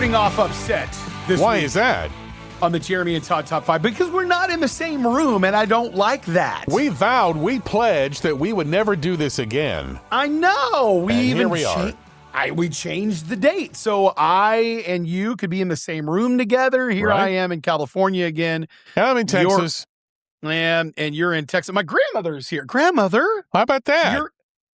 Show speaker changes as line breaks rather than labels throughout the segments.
starting off upset this
Why
week
is that?
on the Jeremy and Todd Top 5 because we're not in the same room, and I don't like that.
We pledged that we would never do this again.
I know. We changed the date so I and you could be in the same room together. Here
Right.
I am in California again.
I'm in Texas.
And you're in Texas. My grandmother's here. Grandmother.
How about that?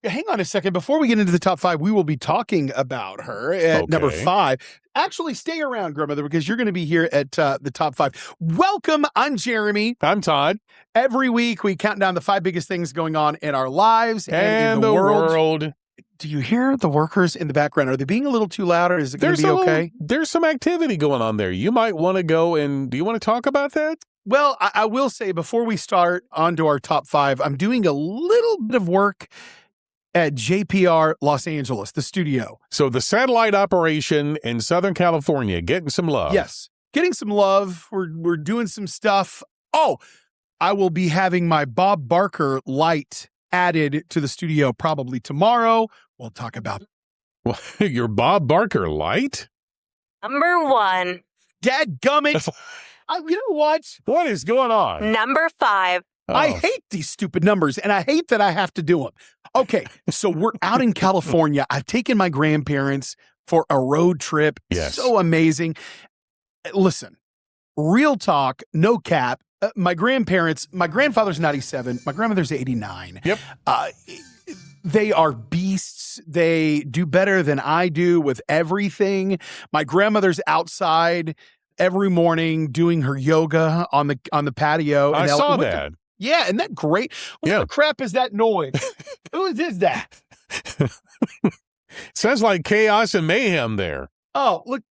Hang on a second. Before we get into the top 5, we will be talking about her at number 5. Actually, stay around, grandmother, because you're going to be here at the top 5. Welcome. I'm Jeremy.
I'm Todd.
Every week, we count down the 5 biggest things going on in our lives and in the world. Do you hear the workers in the background? Are they being a little too loud, or is it going to be okay?
There's some activity going on there. You might want to go and... Do you want to talk about that?
Well, I will say, before we start onto our top 5, I'm doing a little bit of work at JPR Los Angeles, the studio.
So the satellite operation in Southern California, getting some love.
Yes, getting some love. We're doing some stuff. Oh, I will be having my Bob Barker light added to the studio probably tomorrow. We'll talk about
Your Bob Barker light?
Number 1.
Dadgummit. You know what?
What is going on?
Number 5.
I hate these stupid numbers, and I hate that I have to do them. Okay, so we're out in California. I've taken my grandparents for a road trip.
Yes.
So amazing. Listen, real talk, no cap. My grandfather's 97. My grandmother's 89.
Yep.
They are beasts. They do better than I do with everything. My grandmother's outside every morning doing her yoga on the patio.
I saw that.
Yeah, isn't that great? What the crap is that noise? Whose is that?
Sounds like chaos and mayhem there.
Oh, look,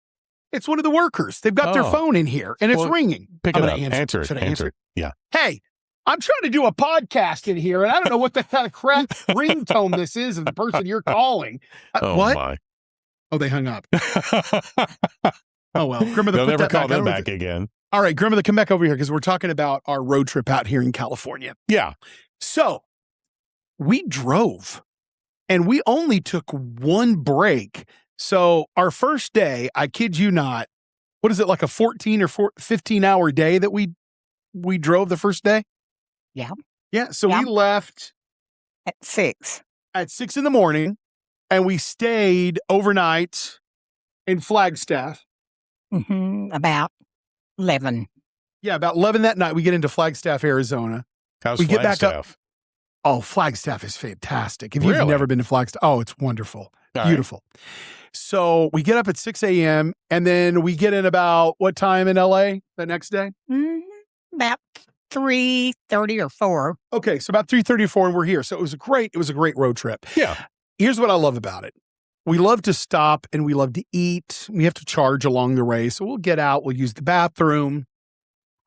it's one of the workers. They've got their phone in here, and it's ringing.
Pick it up. Answer it. Yeah.
Hey, I'm trying to do a podcast in here, and I don't know what the kind of crap ringtone this is of the person you're calling. What?
My.
Oh, they hung up. Oh, well. Grandmother,
they'll
put
never
that
call
back.
them back again.
All right, grandmother, come back over here because we're talking about our road trip out here in California.
Yeah.
So we drove and we only took one break. So our first day, I kid you not, what is it, like a 14 or 15 hour day that we drove the first day?
Yeah.
Yeah. So we left
At 6.
at 6 in the morning and we stayed overnight in Flagstaff.
About 11.
Yeah, about 11 that night, we get into Flagstaff, Arizona.
How's
we get
Flagstaff?
back up. Oh, Flagstaff is fantastic. If you've
Really?
never been to Flagstaff, oh, it's wonderful.
All
Beautiful. Right. So we get up at 6 a.m. and then we get in about what time in LA the next day?
About 3:30 or 4.
Okay, so about 3:30 or 4, and we're here. So it was a great road trip.
Yeah.
Here's what I love about it. We love to stop and we love to eat. We have to charge along the way. So we'll get out, we'll use the bathroom,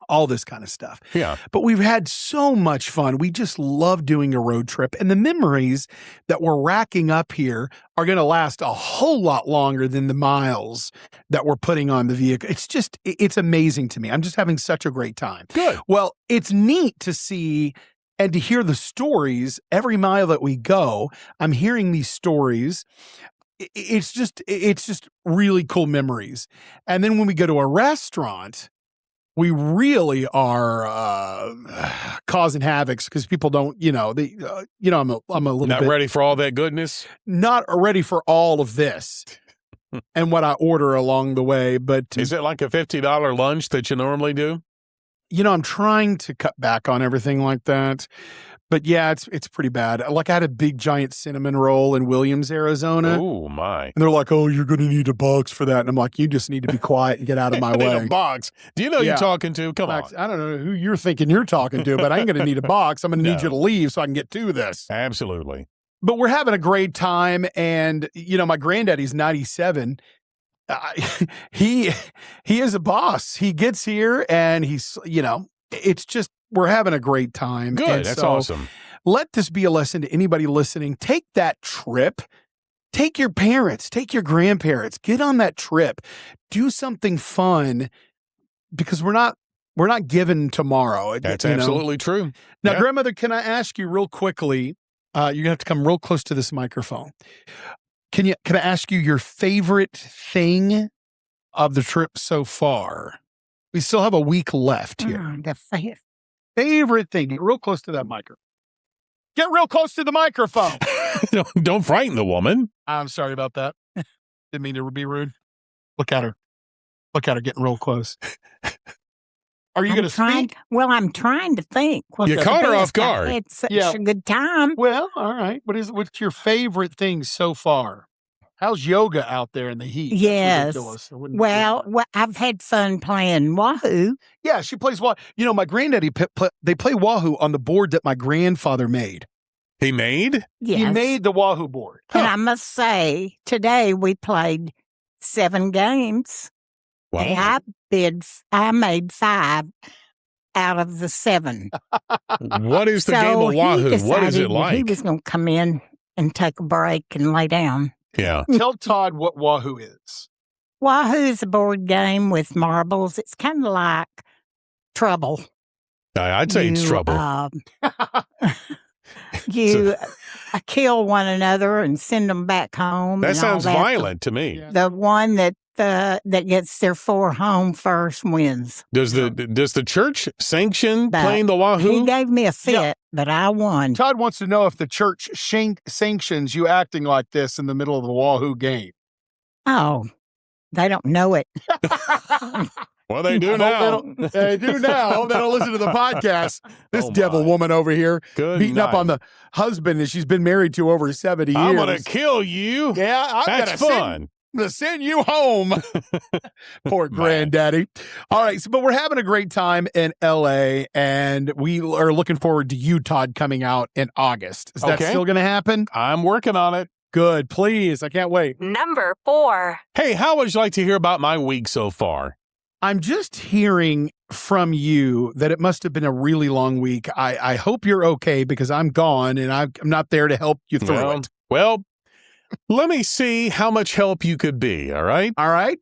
all this kind of stuff.
Yeah.
But we've had so much fun. We just love doing a road trip. And the memories that we're racking up here are going to last a whole lot longer than the miles that we're putting on the vehicle. It's amazing to me. I'm just having such a great time.
Good.
Well, it's neat to see and to hear the stories every mile that we go. I'm hearing these stories. It's just really cool memories. And then when we go to a restaurant, we really are causing havocs because people don't, I'm a little
not
bit
ready for all that goodness.
Not ready for all of this and what I order along the way. But
is it like a $50 lunch that you normally do?
I'm trying to cut back on everything like that. But yeah, it's pretty bad. Like I had a big giant cinnamon roll in Williams, Arizona.
Oh my.
And they're like, "Oh, you're going to need a box for that." And I'm like, "You just need to be quiet and get out of my way."
A box. Do you know you're talking to? Come on.
I don't know who you're thinking you're talking to, but I ain't going to need a box. I'm going to need you to leave so I can get to this.
Absolutely.
But we're having a great time. And, my granddaddy's 97. He is a boss. He gets here and he's, it's just, we're having a great time.
Good.
And
That's awesome.
Let this be a lesson to anybody listening. Take that trip. Take your parents, take your grandparents, get on that trip, do something fun because we're not given tomorrow.
That's absolutely true.
Now, grandmother, can I ask you real quickly? You're gonna have to come real close to this microphone. Can I ask you your favorite thing of the trip so far? We still have a week left here.
The
Favorite thing? Get real close to that microphone. Get real close to the microphone.
Don't frighten the woman.
I'm sorry about that. Didn't mean to be rude. Look at her. Look at her getting real close. Are you going to speak?
Well, I'm trying to think.
You caught her off guard.
It's such a good time.
Well, all right. What's your favorite thing so far? How's yoga out there in the heat?
Yes. Well, I've had fun playing Wahoo.
Yeah, she plays Wahoo. You know, my granddaddy, they play Wahoo on the board that my grandfather made.
He made?
Yes.
He made the Wahoo board.
And I must say, today we played 7 games.
Wow.
And I made 5 out of the 7.
What is the game of Wahoo? What is it like?
He was going to come in and take a break and lay down.
Yeah.
Tell Todd what Wahoo is.
Wahoo is a board game with marbles. It's kind of like Trouble.
I'd say it's Trouble.
You kill one another and send them back home.
That sounds violent to me.
Yeah.
The one that gets their 4 home first wins.
Does the church sanction playing the Wahoo?
He gave me a fit, but I won.
Todd wants to know if the church sanctions you acting like this in the middle of the Wahoo game.
Oh, they don't know it.
Well, they do now.
They do now. They don't listen to the podcast. This devil woman over here beating up on the husband that she's been married to over 70 years.
I'm going to kill you.
Yeah,
that's fun.
I'm going to send you home. Poor granddaddy. All right, but we're having a great time in L.A., and we are looking forward to you, Todd, coming out in August. Is that still going to happen?
I'm working on it.
Good. Please. I can't wait.
Number 4.
Hey, how would you like to hear about my week so far?
I'm just hearing from you that it must have been a really long week. I hope you're okay because I'm gone and I'm not there to help you through it.
Well, let me see how much help you could be, all right?
All right.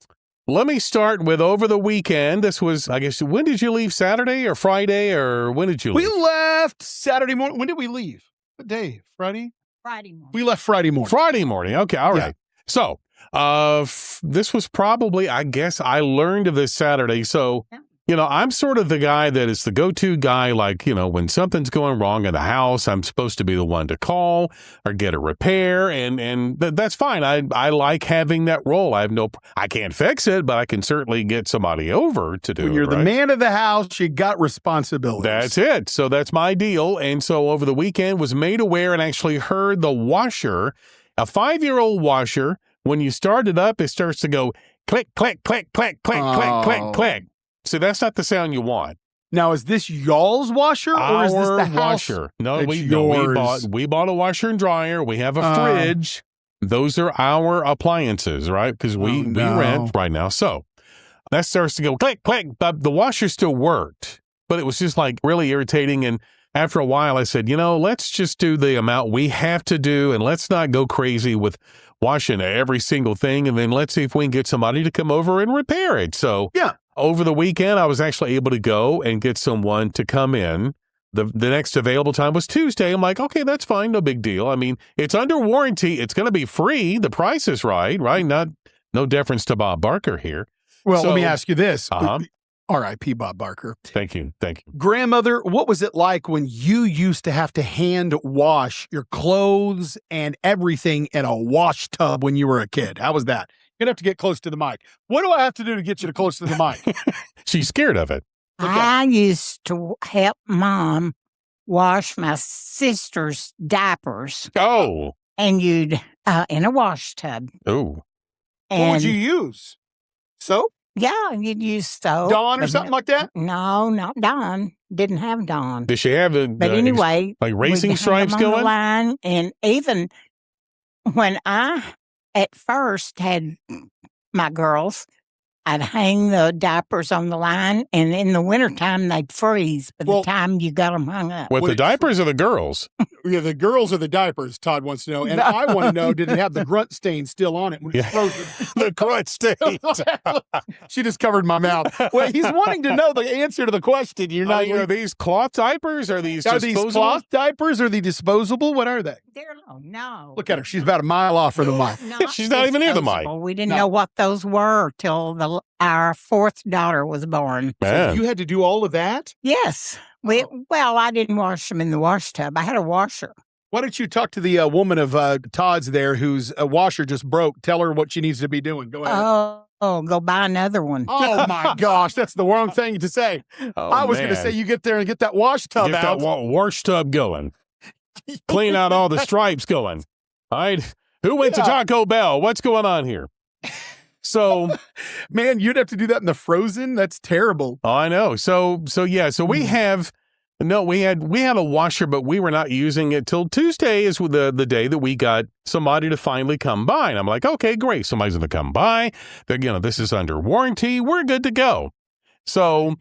Let me start with over the weekend. This was, I guess, when did you leave? Saturday or Friday, or when did you leave?
We left Saturday morning. When did we leave? What day? Friday?
Friday morning.
We left Friday morning.
Friday morning. Okay, all right. So, this was probably, I guess, I learned of this Saturday. So, I'm sort of the guy that is the go-to guy. Like, when something's going wrong in the house, I'm supposed to be the one to call or get a repair. And that's fine. I like having that role. I can't fix it, but I can certainly get somebody over to do it.
When you're the man of the house, you got responsibilities.
That's it. So that's my deal. And so over the weekend was made aware and actually heard the washer, a 5-year-old washer, when you start it up, it starts to go click, click, click, click, click, click, click, click. So that's not the sound you want.
Now, is this y'all's washer or is this the house?
Washer? No, we bought a washer and dryer. We have a fridge. Those are our appliances, right? Because we rent right now. So that starts to go click, click. But the washer still worked, but it was just like really irritating. And after a while, I said, let's just do the amount we have to do, and let's not go crazy with washing every single thing. And then let's see if we can get somebody to come over and repair it. So over the weekend, I was actually able to go and get someone to come in. The next available time was Tuesday. I'm like, okay, that's fine. No big deal. I mean, it's under warranty. It's going to be free. The price is right? No deference to Bob Barker here.
Well, let me ask you this.
R.I.P.
Bob Barker.
Thank you.
Grandmother, what was it like when you used to have to hand wash your clothes and everything in a wash tub when you were a kid? How was that? You're going to have to get close to the mic. What do I have to do to get you to close to the mic?
She's scared of it.
I used to help Mom wash my sister's diapers.
Oh.
And you'd, in a wash tub.
Oh.
What would you use? Soap?
Yeah, you'd use soap.
Dawn or something like that?
No, not Dawn. Didn't have Dawn.
Did she have
But anyway,
like racing stripes
going?
On
the line, and even when I at first had my girls, I'd hang the diapers on the line, and in the wintertime, they'd freeze by the time you got them hung up.
With the diapers or the girls?
the girls or the diapers, Todd wants to know. And I want to know, did it have the grunt stain still on it when it's frozen?
The grunt stain.
She just covered my mouth. Well, he's wanting to know the answer to the question. You're not.
Are these cloth diapers? Are these disposable?
These cloth diapers? Are they disposable? What are they?
They're no.
Look at her. She's about a mile off from the mic.
She's not even near the mic.
We didn't know what those were till our fourth daughter was born.
So you had to do all of that?
Yes. Well, I didn't wash them in the wash tub. I had a washer.
Why don't you talk to the woman of Todd's there whose washer just broke? Tell her what she needs to be doing. Go ahead.
Oh, go buy another one.
Oh, my gosh. That's the wrong thing to say. I was going to say you get there and get that wash tub
get
out.
Get that wash tub going. Clean out all the stripes going. All right. Who went to Taco Bell? What's going on here? So,
man, you'd have to do that in the frozen. That's terrible.
Oh, I know. So we have we had a washer, but we were not using it till Tuesday is the day that we got somebody to finally come by. And I'm like, okay, great. Somebody's going to come by. This is under warranty. We're good to go. So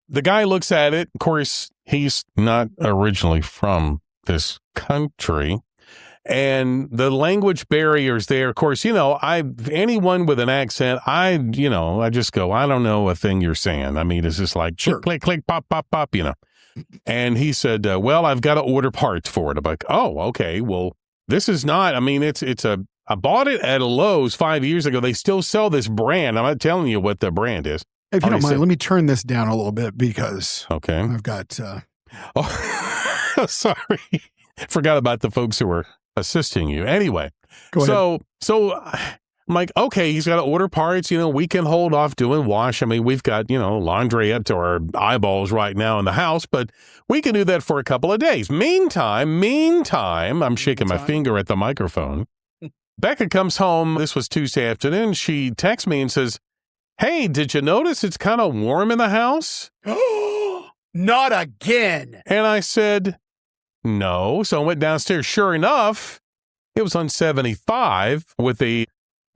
the guy looks at it. Of course, he's not originally from this country. And the language barriers there, of course, anyone with an accent, I just go, I don't know a thing you're saying. I mean, it's just like, sure. Click, click, pop, pop, pop, And he said, well, I've got to order parts for it. I'm like, oh, okay. Well, this is not, I mean, I bought it at a Lowe's 5 years ago. They still sell this brand. I'm not telling you what the brand is.
If you don't mind, let me turn this down a little bit because I've got,
Oh, sorry. Forgot about the folks who were assisting you. Anyway,
go ahead.
So I'm like, okay, he's got to order parts. We can hold off doing wash. I mean, we've got, laundry up to our eyeballs right now in the house, but we can do that for a couple of days. Meantime, I'm shaking my finger at the microphone. Becca comes home. This was Tuesday afternoon. She texts me and says, hey, did you notice it's kind of warm in the house?
Not again.
And I said, no. So I went downstairs. Sure enough, it was on 75 with the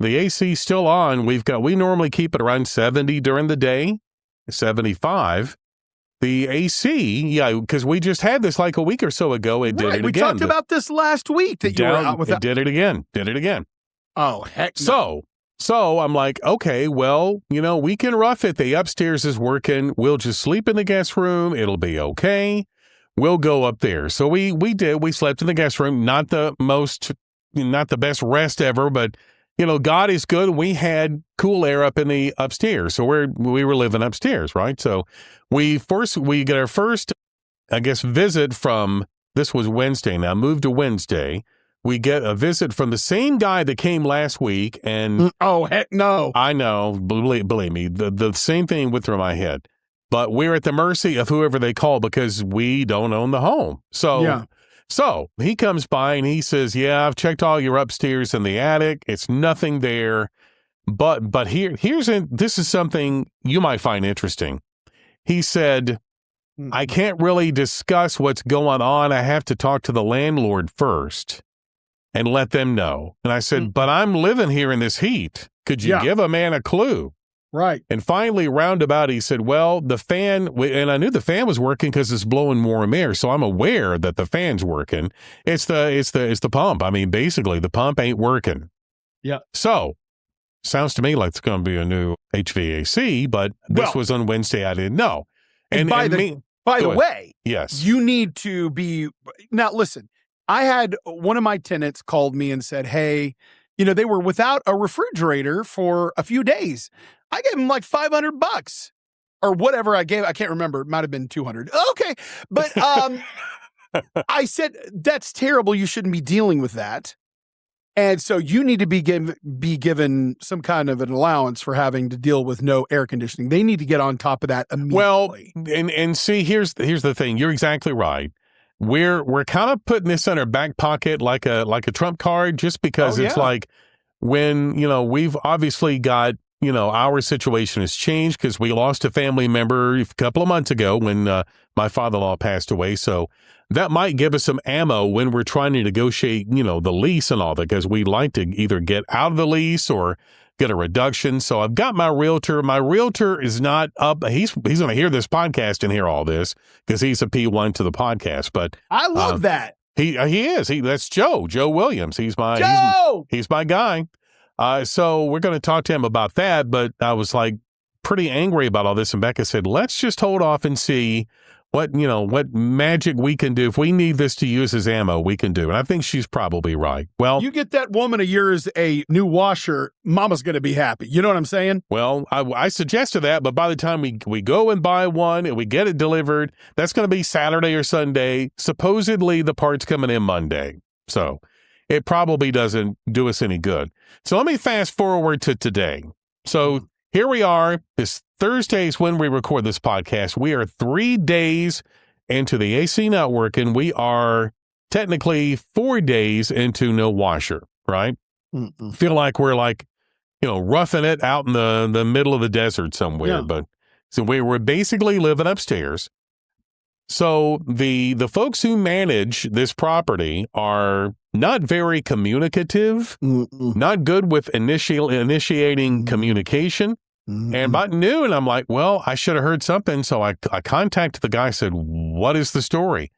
AC still on. We normally keep it around 70 during the day, 75. The AC, because we just had this like a week or so ago. It did it again.
We talked about this last week that you were out with
it. Did it again.
Oh, heck no.
So I'm like, okay, well, we can rough it. The upstairs is working. We'll just sleep in the guest room. It'll be okay. We'll go up there. So we did. We slept in the guest room. Not the best rest ever, but God is good. We had cool air up in the upstairs. So we were living upstairs, right? So we get our first, I guess, visit from, this was Wednesday now, moved to Wednesday. We get a visit from the same guy that came last week. And
oh, heck no.
I know, believe me, the same thing went through my head. But we're at the mercy of whoever they call because we don't own the home. So he comes by and he says, yeah, I've checked all your upstairs and the attic. It's nothing there. But this is something you might find interesting. He said, I can't really discuss what's going on. I have to talk to the landlord first and let them know. And I said, but I'm living here in this heat. Could you give a man a clue?
Right.
And finally, roundabout, he said, well, the fan, and I knew the fan was working because it's blowing warm air. So I'm aware that the fan's working. It's the pump. I mean, basically, the pump ain't working.
Yeah.
So sounds to me like it's going to be a new HVAC, but this was on Wednesday. I didn't know.
And by the way,
yes,
you need to be, now listen, I had one of my tenants called me and said, hey, they were without a refrigerator for a few days. I gave him like $500 or whatever I gave. I can't remember. It might've been 200. Okay. But, I said, that's terrible. You shouldn't be dealing with that. And so you need to be given some kind of an allowance for having to deal with no air conditioning. They need to get on top of that immediately.
Well, and see, here's the thing. You're exactly right. We're kind of putting this in our back pocket like a trump card, just because it's like when, we've obviously got, our situation has changed because we lost a family member a couple of months ago when my father-in-law passed away. So that might give us some ammo when we're trying to negotiate, the lease and all that, because we'd like to either get out of the lease or get a reduction. So I've got my realtor. My realtor is not up. He's going to hear this podcast and hear all this because he's a P1 to the podcast. But
I love that.
He is. That's Joe Williams. He's my guy. So we're going to talk to him about that. But I was like pretty angry about all this. And Becca said, let's just hold off and see what magic we can do. If we need this to use as ammo, we can do. And I think she's probably right. Well,
you get that woman of yours a new washer, mama's going to be happy. You know what I'm saying?
Well, I suggested that, but by the time we go and buy one and we get it delivered, that's going to be Saturday or Sunday. Supposedly the part's coming in Monday. So it probably doesn't do us any good. So let me fast forward to today. So here we are. This Thursday is when we record this podcast. We are 3 days into the AC not working. We are technically 4 days into no washer, right? Feel like we're roughing it out in the middle of the desert somewhere. Yeah. But so we're basically living upstairs. So the folks who manage this property are not very communicative, not good with initiating communication. And about noon, I'm like, well, I should have heard something. So I contacted the guy, said, what is the story?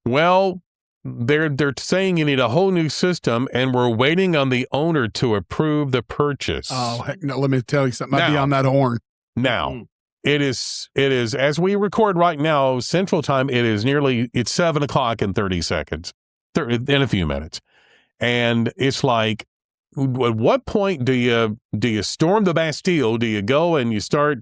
Well, they're saying you need a whole new system, and we're waiting on the owner to approve the purchase.
Oh, heck no, let me tell you something. I'd be on that horn.
Now, it is, as we record right now, Central Time, it's 7:00 in 30 seconds, in a few minutes. And it's like, at what point do you storm the Bastille? Do you go and you start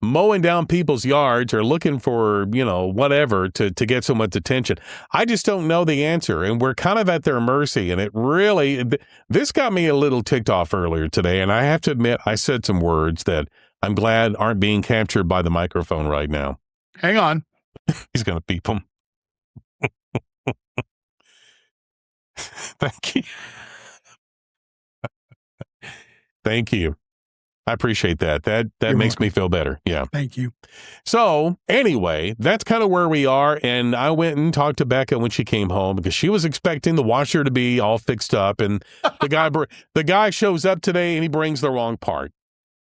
mowing down people's yards or looking for, whatever to get someone's attention? I just don't know the answer. And we're kind of at their mercy. And this got me a little ticked off earlier today. And I have to admit, I said some words that I'm glad aren't being captured by the microphone right now.
Hang on.
He's going to beep them. Thank you. Thank you. I appreciate that. That makes me feel better. Yeah.
Thank you.
So anyway, that's kind of where we are. And I went and talked to Becca when she came home because she was expecting the washer to be all fixed up. And the guy shows up today and he brings the wrong part.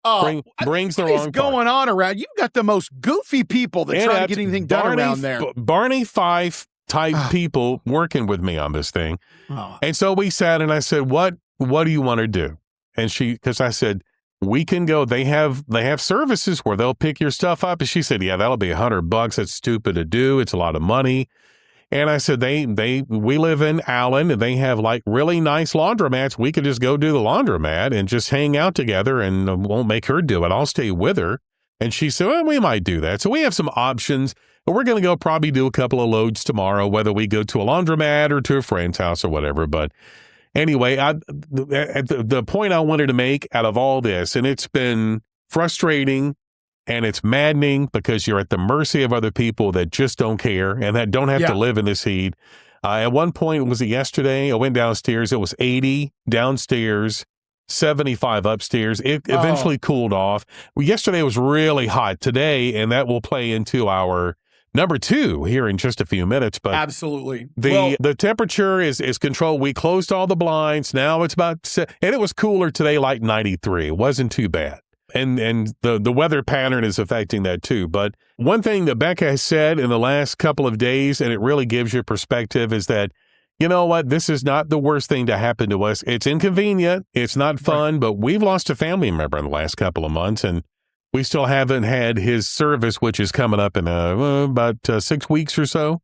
Oh,
brings the wrong part.
What is going on around? You've got the most goofy people that try to get anything done around there.
Barney Fife type people working with me on this thing. Oh. And so we sat and I said, what do you want to do? And because I said, we can go, they have services where they'll pick your stuff up. And she said, yeah, that'll be $100. That's stupid to do. It's a lot of money. And I said, we live in Allen and they have like really nice laundromats. We could just go do the laundromat and just hang out together and won't make her do it. I'll stay with her. And she said, well, we might do that. So we have some options. But we're going to go probably do a couple of loads tomorrow, whether we go to a laundromat or to a friend's house or whatever. But anyway, the point I wanted to make out of all this, and it's been frustrating and it's maddening because you're at the mercy of other people that just don't care and that don't have to live in this heat. At one point, was it yesterday? I went downstairs. It was 80 downstairs, 75 upstairs. It eventually cooled off. Well, yesterday was really hot. Today, and that will play into our number 2 here in just a few minutes. But
absolutely.
The temperature is controlled. We closed all the blinds. Now it's and it was cooler today, like 93. It wasn't too bad. And the weather pattern is affecting that too. But one thing that Becca has said in the last couple of days, and it really gives you perspective, is that, you know what, this is not the worst thing to happen to us. It's inconvenient. It's not fun, but we've lost a family member in the last couple of months, and we still haven't had his service, which is coming up in about 6 weeks or so.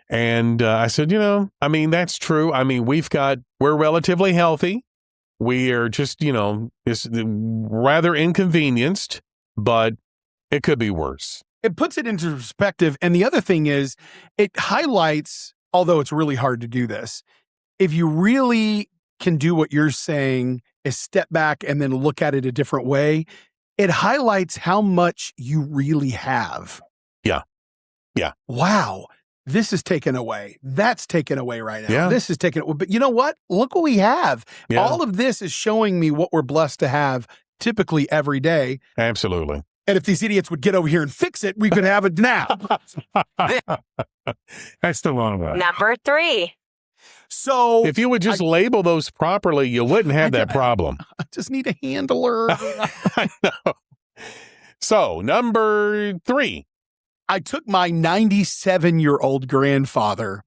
And I said, that's true. I mean, we're relatively healthy. We are just, it's rather inconvenienced, but it could be worse.
It puts it into perspective. And the other thing is, it highlights, although it's really hard to do this, if you really can do what you're saying, is step back and then look at it a different way, it highlights how much you really have.
Yeah. Yeah.
Wow. This is taken away. That's taken away right now.
Yeah.
This is taken away. But you know what? Look what we have. Yeah. All of this is showing me what we're blessed to have typically every day.
Absolutely.
And if these idiots would get over here and fix it, we could have it now.
That's the long one.
Number 3.
So
if you would just label those properly, you wouldn't have that problem.
I just need a handler.
I know. So number 3.
I took my 97-year-old grandfather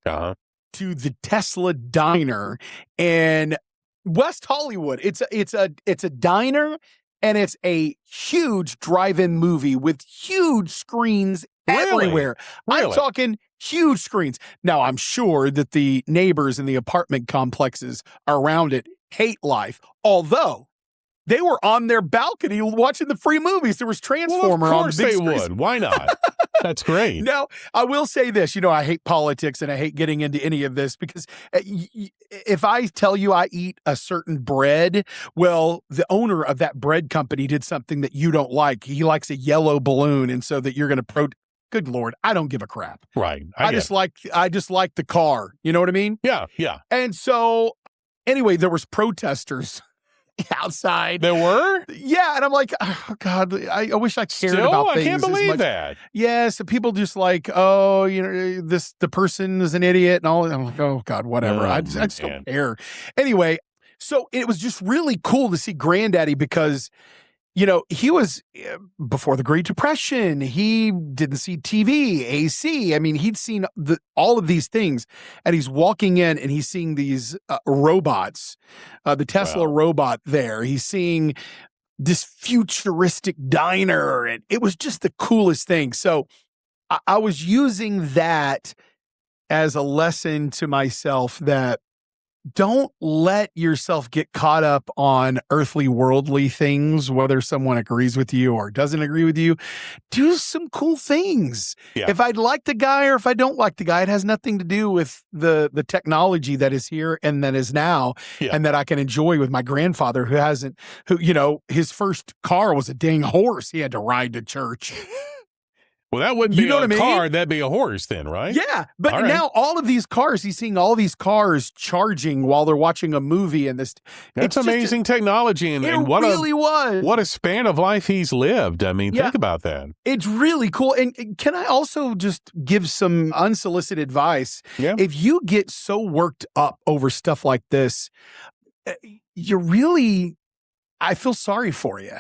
to the Tesla diner in West Hollywood. It's a diner, and it's a huge drive-in movie with huge screens everywhere.
Really?
I'm talking huge screens. Now, I'm sure that the neighbors in the apartment complexes around it hate life, although they were on their balcony watching the free movies. There was Transformer on the big screen.
Of course they would. Why not? That's great.
Now, I will say this. I hate politics and I hate getting into any of this because if I tell you I eat a certain bread, well, the owner of that bread company did something that you don't like. He likes a yellow balloon, and so that you're going to good Lord, I don't give a crap.
Right.
I just like the car. You know what I mean?
Yeah, yeah.
And so anyway, there was protesters outside.
There were?
Yeah, and I'm like, oh God, I wish I cared about things.
I can't believe that.
Yes, people just like, oh, the person is an idiot and all. And I'm like, oh God, whatever. I just don't care. Anyway, so it was just really cool to see Granddaddy because he was before the Great Depression. He didn't see TV, AC. I mean, he'd seen all of these things, and he's walking in and he's seeing these robots, the Tesla robot there. He's seeing this futuristic diner, and it was just the coolest thing. So I was using that as a lesson to myself that don't let yourself get caught up on earthly, worldly things, whether someone agrees with you or doesn't agree with you. Do some cool things.
Yeah.
If I like the guy or if I don't like the guy, it has nothing to do with the technology that is here and that is now and that I can enjoy with my grandfather who his first car was a dang horse he had to ride to church.
Well, that wouldn't be a car. That'd be a horse then, right?
Yeah. But now all of these cars, he's seeing all these cars charging while they're watching a movie. And
that's amazing technology. And what what a span of life he's lived. I mean, think about that.
It's really cool. And can I also just give some unsolicited advice?
Yeah.
If you get so worked up over stuff like this, I feel sorry for you.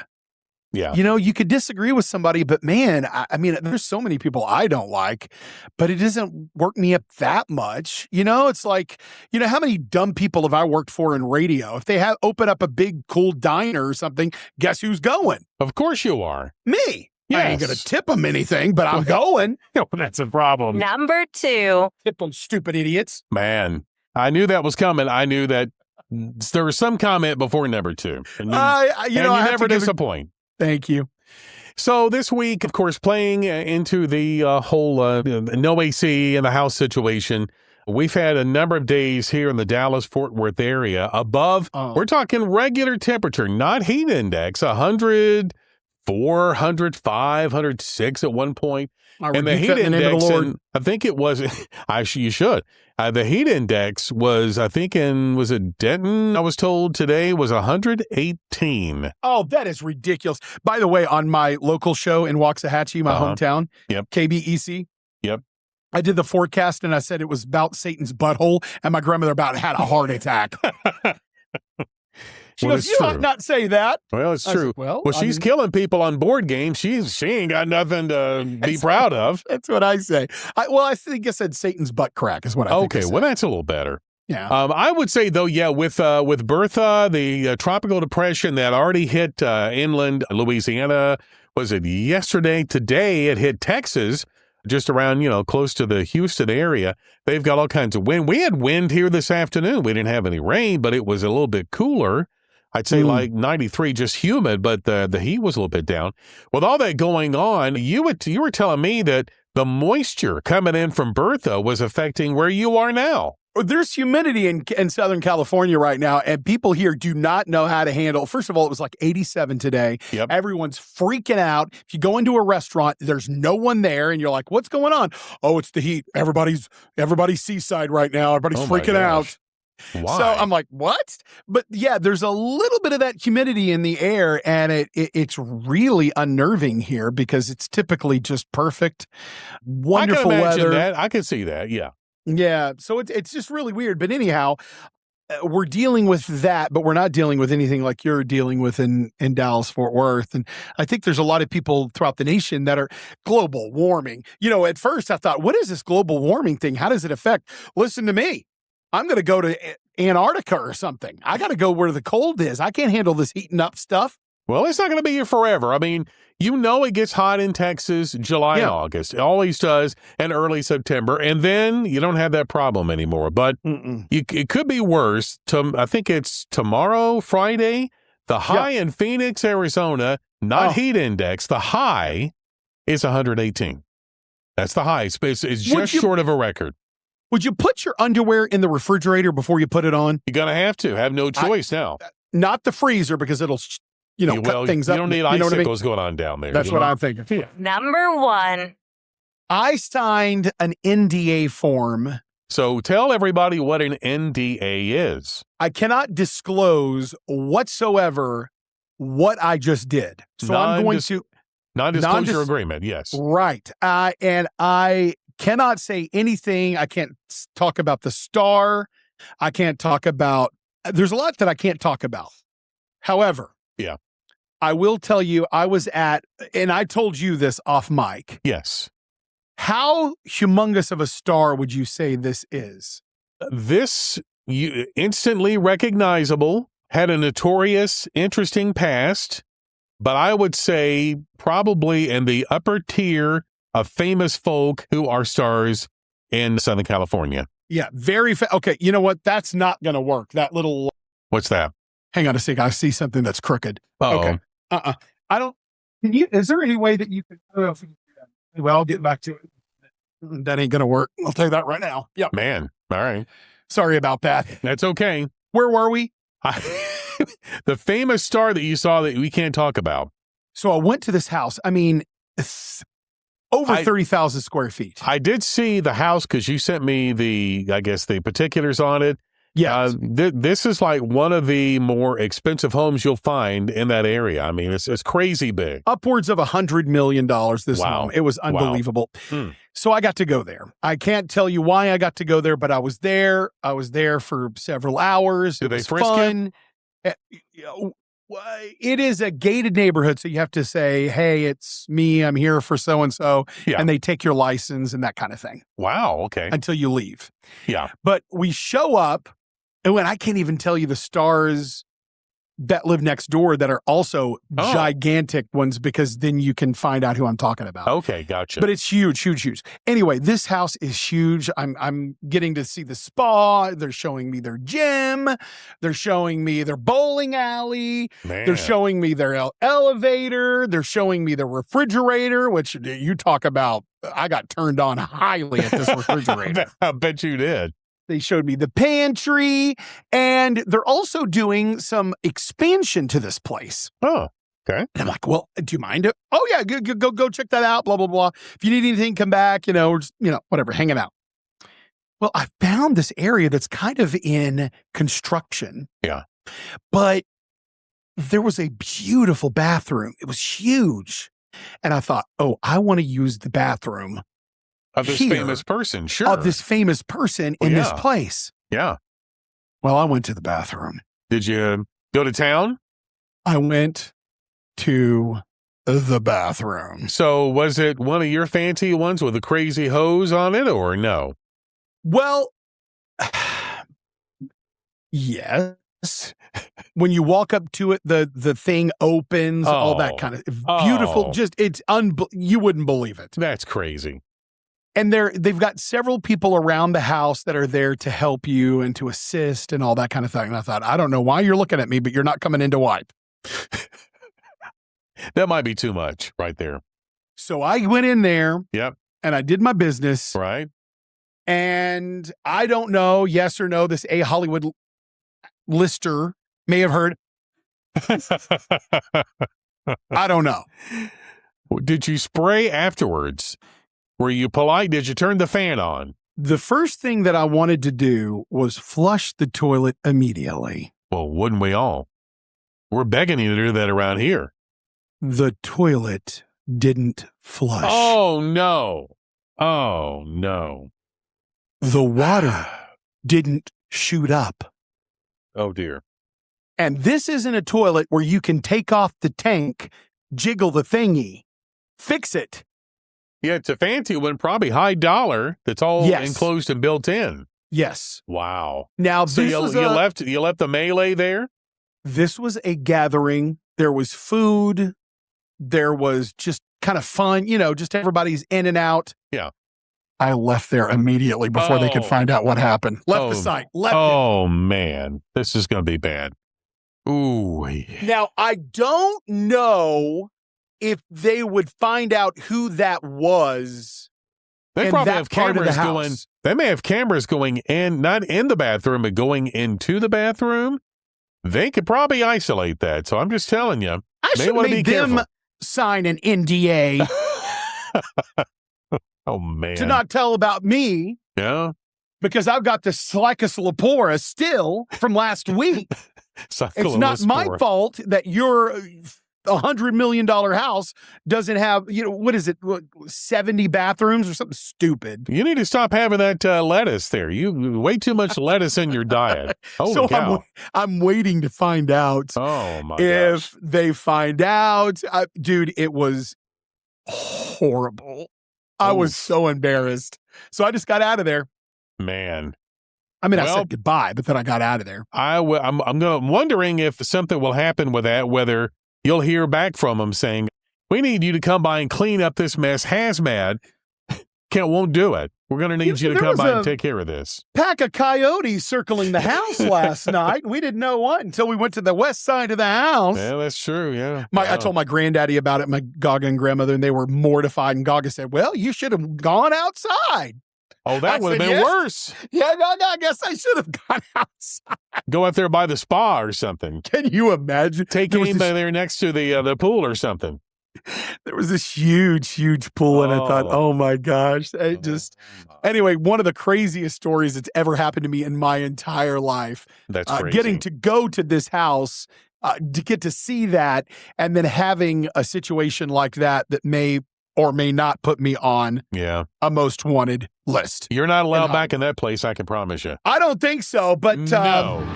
Yeah.
You could disagree with somebody, but man, I mean, there's so many people I don't like, but it doesn't work me up that much. It's like, how many dumb people have I worked for in radio? If they open up a big, cool diner or something, guess who's going?
Of course you are.
Me.
Yes.
I ain't going to tip them anything, but I'm going.
That's a problem.
Number 2.
Tip them, stupid idiots.
Man, I knew that was coming. I knew that there was some comment before number 2. And you never disappoint.
Thank you.
So this week, of course, playing into the whole no AC in the house situation, we've had a number of days here in the Dallas-Fort Worth area above, we're talking regular temperature, not heat index, 100, 400, 506 at one point. And the heat index, I think it was, you should. The heat index was, I think was it Denton, I was told today, was 118.
Oh, that is ridiculous. By the way, on my local show in Waxahachie, my hometown, KBEC.
Yep.
I did the forecast and I said it was about Satan's butthole, and my grandmother about had a heart attack. She goes, you ought not say that.
Well, it's true.
Said,
she's killing people on board games. She ain't got nothing to be proud of.
That's what I say. I think I said Satan's butt crack is what I think.
Okay, well, that's a little better.
Yeah.
I would say, though, with Bertha, the tropical depression that already hit inland Louisiana, was it yesterday? Today, it hit Texas, just around, close to the Houston area. They've got all kinds of wind. We had wind here this afternoon. We didn't have any rain, but it was a little bit cooler. I'd say like 93, just humid, but the heat was a little bit down. With all that going on, you were telling me that the moisture coming in from Bertha was affecting where you are now.
There's humidity in Southern California right now, and people here do not know how to handle. First of all, it was like 87 today.
Yep.
Everyone's freaking out. If you go into a restaurant, there's no one there, and you're like, what's going on? Oh, it's the heat. Everybody's seaside right now. Everybody's freaking out.
Why?
So I'm like, what? But yeah, there's a little bit of that humidity in the air, and it's really unnerving here because it's typically just perfect, wonderful
I can imagine
weather.
that. I can see that. Yeah.
Yeah. So it's just really weird. But anyhow, we're dealing with that, but we're not dealing with anything like you're dealing with in Dallas, Fort Worth. And I think there's a lot of people throughout the nation that are global warming. At first I thought, what is this global warming thing? How does it affect? Listen to me. I'm going to go to Antarctica or something. I got to go where the cold is. I can't handle this heating up stuff.
Well, it's not going to be here forever. I mean, it gets hot in Texas, July and August. It always does, and early September. And then you don't have that problem anymore. But it could be worse. I think it's tomorrow, Friday. The high in Phoenix, Arizona, not heat index. The high is 118. That's the high. It's just short of a record.
Would you put your underwear in the refrigerator before you put it on?
You're going to have to. Have no choice now.
Not the freezer, because it'll... cut things up.
You don't need icicles going on down there.
That's what I'm thinking. Yeah.
Number 1.
I signed an NDA form.
So tell everybody what an NDA is.
I cannot disclose whatsoever what I just did. So I'm going to...
Non-disclosure agreement, yes.
Right. And I cannot say anything. I can't talk about the star. I can't talk about... There's a lot that I can't talk about. However...
Yeah.
I will tell you, I was at, and I told you this off mic.
Yes.
How humongous of a star would you say this is?
This, instantly recognizable, had a notorious, interesting past, but I would say probably in the upper tier of famous folk who are stars in Southern California.
Yeah, very okay, you know what? That's not going to work. That little...
What's that?
Hang on a second. I see something that's crooked.
Uh-oh.
Okay. I don't... Is there any way that you could... Well, I'll get back to it. That ain't going to work. I'll tell you that right now. Yeah.
Man. All right.
Sorry about that.
That's okay.
Where were we?
The famous star that you saw that we can't talk about.
So I went to this house. I mean, it's over 30,000 square feet.
I did see the house because you sent me the particulars on it.
Yes.
This is like one of the more expensive homes you'll find in that area. I mean, it's crazy big.
Upwards of $100 million this home. It was unbelievable.
Wow.
So I got to go there. I can't tell you why I got to go there, but I was there. I was there for several hours.
Did
it was
they frisk
fun. It is a gated neighborhood, so you have to say, hey, it's me. I'm here for so-and-so.
Yeah.
And they take your license and that kind of thing.
Wow. Okay.
Until you leave.
Yeah.
But we show up. And when I can't even tell you the stars that live next door that are also gigantic ones, because then you can find out who I'm talking about.
Okay, gotcha.
But it's huge, huge, huge. Anyway, this house is huge. I'm getting to see the spa. They're showing me their gym. They're showing me their bowling alley.
Man.
They're showing me their elevator. They're showing me the refrigerator, which you talk about. I got turned on highly at this refrigerator.
I bet you did.
They showed me the pantry, and they're also doing some expansion to this place.
Oh, okay.
And I'm like, well, do you mind it? Oh, yeah, go check that out, blah, blah, blah. If you need anything, come back, or just, whatever, hanging out. Well, I found this area that's kind of in construction.
Yeah.
But there was a beautiful bathroom. It was huge. And I thought, I want to use the bathroom.
Of this famous person, sure.
Of this famous person in this place.
Yeah.
Well, I went to the bathroom.
Did you go to town?
I went to the bathroom.
So was it one of your fancy ones with a crazy hose on it or no?
Well, yes. When you walk up to it, the thing opens, all that kind of beautiful. Just you wouldn't believe it.
That's crazy.
And they've got several people around the house that are there to help you and to assist and all that kind of thing. And I thought, I don't know why you're looking at me, but you're not coming in to wipe.
That might be too much right there.
So I went in there.
Yep.
And I did my business.
Right.
And I don't know, yes or no, this A Hollywood lister may have heard. I don't know.
Did you spray afterwards? Were you polite? Did you turn the fan on?
The first thing that I wanted to do was flush the toilet immediately.
Well, wouldn't we all? We're begging you to do that around here.
The toilet didn't flush.
Oh, no. Oh, no.
The water didn't shoot up.
Oh, dear.
And this isn't a toilet where you can take off the tank, jiggle the thingy, fix it.
Yeah, it's a fancy one, probably high dollar. That's all enclosed and built in.
Yes.
Wow.
Now,
so you left the melee there?
This was a gathering. There was food. There was just kind of fun, just everybody's in and out.
Yeah.
I left there immediately before they could find out what happened. Left the site. Left it.
Man. This is going to be bad. Ooh.
Now, I don't know if they would find out who that was.
They probably have cameras going. They may have cameras going in, not in the bathroom, but going into the bathroom. They could probably isolate that. So I'm just telling you.
I should have made them sign an NDA.
Oh, man.
To not tell about me.
Yeah.
Because I've got the Slicus still from last week. It's not my fault that your $100 million house doesn't have, what is it, 70 bathrooms or something stupid.
You need to stop having that lettuce there. You way too much lettuce in your diet. Holy cow.
I'm waiting to find out if they find out. Dude, it was horrible. I was so embarrassed. So I just got out of there.
Man.
I mean, I said goodbye, but then I got out of there.
I'm wondering if something will happen with that, whether you'll hear back from them saying, we need you to come by and clean up this mess. Hazmat won't do it. We're going to need you to come by and take care of this.
Pack of coyotes circling the house last night. We didn't know what until we went to the west side of the house.
Yeah, that's true. Yeah.
I told my granddaddy about it, my Gaga and grandmother, and they were mortified. And Gaga said, well, you should have gone outside.
Oh, that would have been worse.
Yeah, I guess I should have gone outside.
Go out there by the spa or something.
Can you imagine?
Take him there next to the pool or something.
There was this huge pool, and I thought, oh my gosh. Anyway, one of the craziest stories that's ever happened to me in my entire life.
That's crazy.
Getting to go to this house, to get to see that, and then having a situation like that may or may not put me on a most wanted list.
You're not allowed back in that place, I can promise you.
I don't think so, but
no.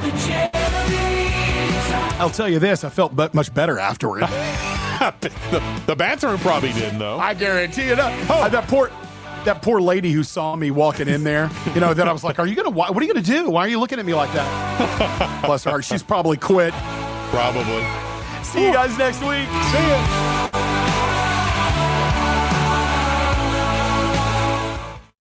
I'll tell you this, I felt much better afterward.
The bathroom probably didn't, though.
I guarantee you that. That poor lady who saw me walking in there, then I was like, what are you going to do? Why are you looking at me like that? Bless her heart. She's probably quit.
Probably.
See you guys next week.
See ya.